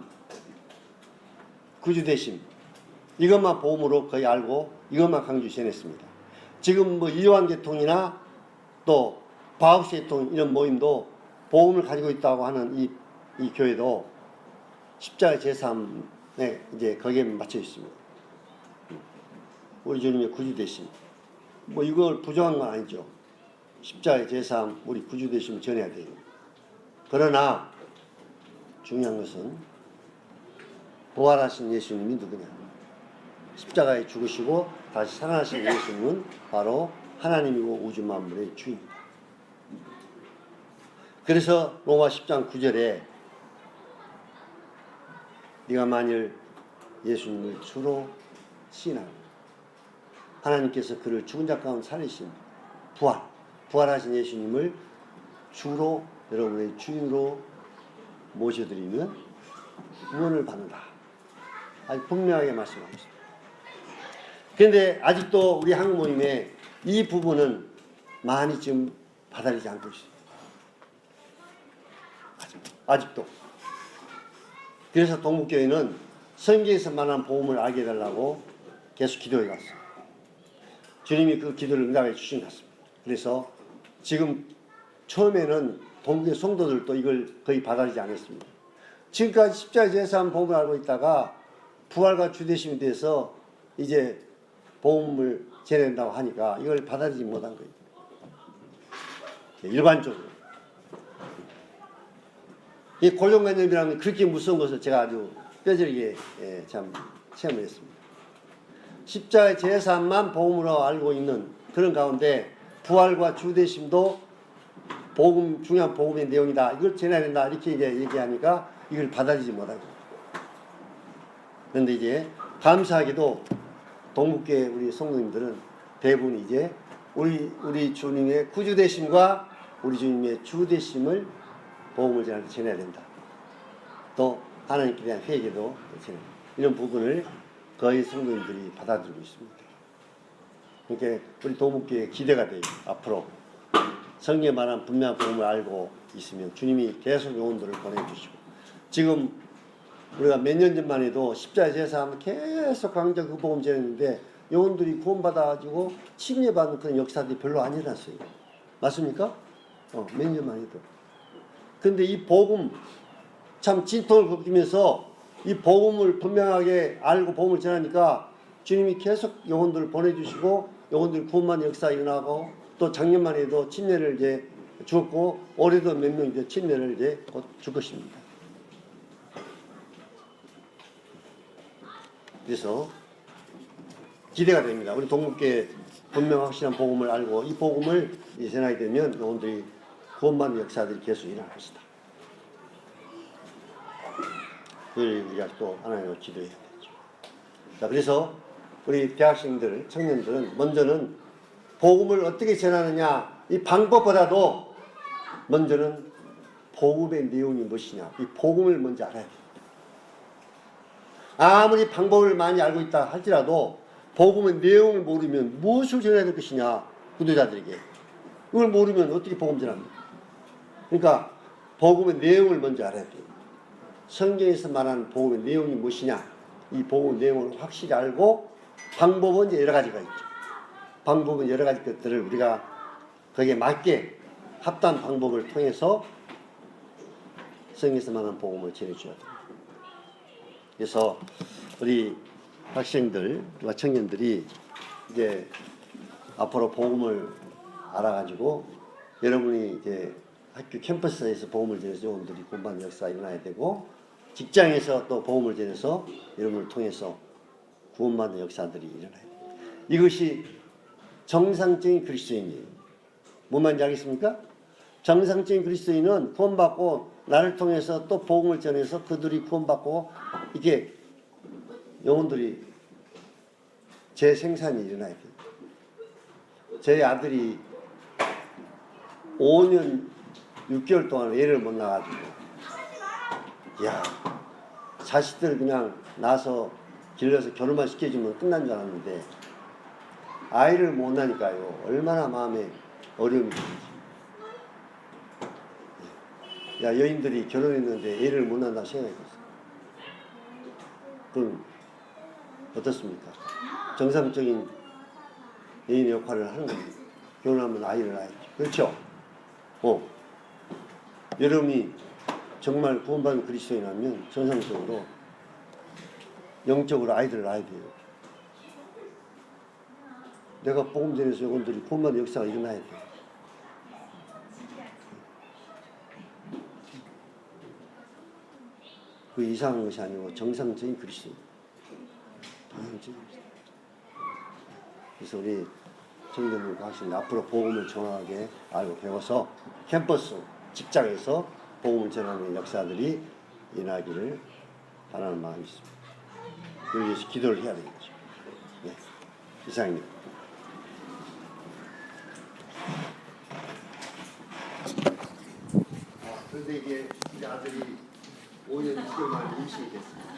구주되심 이것만 복음으로 거의 알고 이것만 강조 지냈습니다. 지금 뭐 이요한계통이나 또 바우스계통 이런 모임도 복음을 가지고 있다고 하는 이 교회도 십자의 제3에 이제 거기에 맞춰 있습니다. 우리 주님의 구주되심 뭐 이걸 부정한 건 아니죠. 십자의 제3 우리 구주되심 전해야 돼요. 그러나 중요한 것은 부활하신 예수님이 누구냐? 십자가에 죽으시고 다시 살아나신 예수님은 바로 하나님이고 우주 만물의 주입니다. 그래서 로마 10장 9절에 네가 만일 예수님을 주로 신하고 하나님께서 그를 죽은 자 가운데 살리신 부활하신 예수님을 주로 여러분의 주인으로 모셔드리면 구원을 받는다. 아주 분명하게 말씀하고 있습니다. 그런데 아직도 우리 한국 모임에 이 부분은 많이 지금 받아들이지 않고 있습니다. 아직도. 그래서 동북교회는 성경에서 말하는 복음을 알게 해달라고 계속 기도해 갔어요. 주님이 그 기도를 응답해 주신 것 같습니다. 그래서 지금 처음에는 동국의 성도들도 이걸 거의 받아들이지 않았습니다. 지금까지 십자가의 제3 복음을 알고 있다가 부활과 주되심에 대해서 이제 복음을 전한다고 하니까 이걸 받아들이지 못한 거예요. 일반적으로. 이 고정관념이라는 그렇게 무서운 것을 제가 아주 뼈저리게 참 체험을 했습니다. 십자가의 제3만 복음으로 알고 있는 그런 가운데 부활과 주되심도 복음, 중요한 복음의 내용이다. 이걸 전해야 된다. 이렇게 이제 얘기하니까 이걸 받아들이지 못하고. 그런데 이제 감사하게도 동북교회 우리 성도님들은 대부분 이제 우리 주님의 구주되심과 우리 주님의 주되심을 복음을 전해야 된다. 또 하나님께 대한 회개도 전해야 된다. 이런 부분을 거의 성도님들이 받아들이고 있습니다. 그러니까 우리 동북교회 기대가 돼요. 앞으로 성경에 말한 분명한 복음을 알고 있으면 주님이 계속 영혼들을 보내주시고 지금 우리가 몇 년 전만 해도 십자가의 제3 계속 강조 그 복음 전했는데 영혼들이 구원받아가지고 침례받는 그런 역사들이 별로 안 일어났어요. 맞습니까? 몇 년만 해도. 근데 이 복음 참 진통을 겪으면서 이 복음을 분명하게 알고 복음을 전하니까 주님이 계속 영혼들을 보내주시고 영혼들 구원받는 역사가 일어나고 또 작년만 해도 침례를 이제 주었고 올해도 몇 명 이제 침례를 이제 곧 줄 것입니다. 그래서 기대가 됩니다. 우리 동국교회 분명 확실한 복음을 알고 이 복음을 전하게 되면 영혼들이 구원받는 역사들이 계속 일어날 것이다. 그걸 우리가 또 하나님을 기도해야 되죠. 자, 그래서 우리 대학생들, 청년들은 먼저는 복음을 어떻게 전하느냐 이 방법보다도 먼저는 복음의 내용이 무엇이냐 이 복음을 먼저 알아야 돼요. 아무리 방법을 많이 알고 있다 할지라도 복음의 내용을 모르면 무엇을 전해야 될 것이냐 구도자들에게. 이걸 모르면 어떻게 복음 전합니까? 그러니까 복음의 내용을 먼저 알아야 돼요. 성경에서 말하는 복음의 내용이 무엇이냐, 이 복음의 내용을 확실히 알고 방법은 이제 여러 가지가 있죠. 방법은 여러 가지 것들을 우리가 거기에 맞게 합당한 방법을 통해서 성경에서 말하는 복음을 전해줘야 돼요. 그래서 우리 학생들과 청년들이 이제 앞으로 복음을 알아가지고 여러분이 이제 학교 캠퍼스에서 복음을 전해서 여러분들이 공부하는 역사가 일어나야 되고, 직장에서 또 복음을 전해서 여러분을 통해서 구원받는 역사들이 일어나야 돼요. 이것이 정상적인 그리스도인이에요. 뭔 말인지 알겠습니까? 정상적인 그리스도인은 구원받고 나를 통해서 또 복음을 전해서 그들이 구원받고 이게 영혼들이 재생산이 일어나야 돼요. 제 아들이 5년 6개월 동안 애를 못 낳아가지고, 야, 자식들 그냥 낳아서 길러서 결혼만 시켜주면 끝난 줄 알았는데 아이를 못 낳으니까요, 얼마나 마음에 어려움이 드는지. 야, 여인들이 결혼했는데 애를 못 낳는다고 생각해봤어요. 그럼 어떻습니까? 정상적인 여인의 역할을 하는 겁니다. 결혼하면 아이를 낳아야죠. 그렇죠? 여러분이 정말 구원받은 그리스도인이라면 정상적으로 영적으로 아이들을 낳아야 돼요. 내가 복음 전해서 여러분들이 구원받은 역사가 일어나야 돼요. 그 이상한 것이 아니고 정상적인 그리스도인. 그래서 우리 청년들과 학생들 앞으로 복음을 정확하게 알고 배워서 캠퍼스, 직장에서 복음을 전하는 역사들이 일어나기를 바라는 마음이 있습니다. 그걸 위해서 기도를 해야 되겠죠. 네, 이상입니다. 그런데 이게 우리 아들이 5년 6개월 만에 임신이 됐습니다.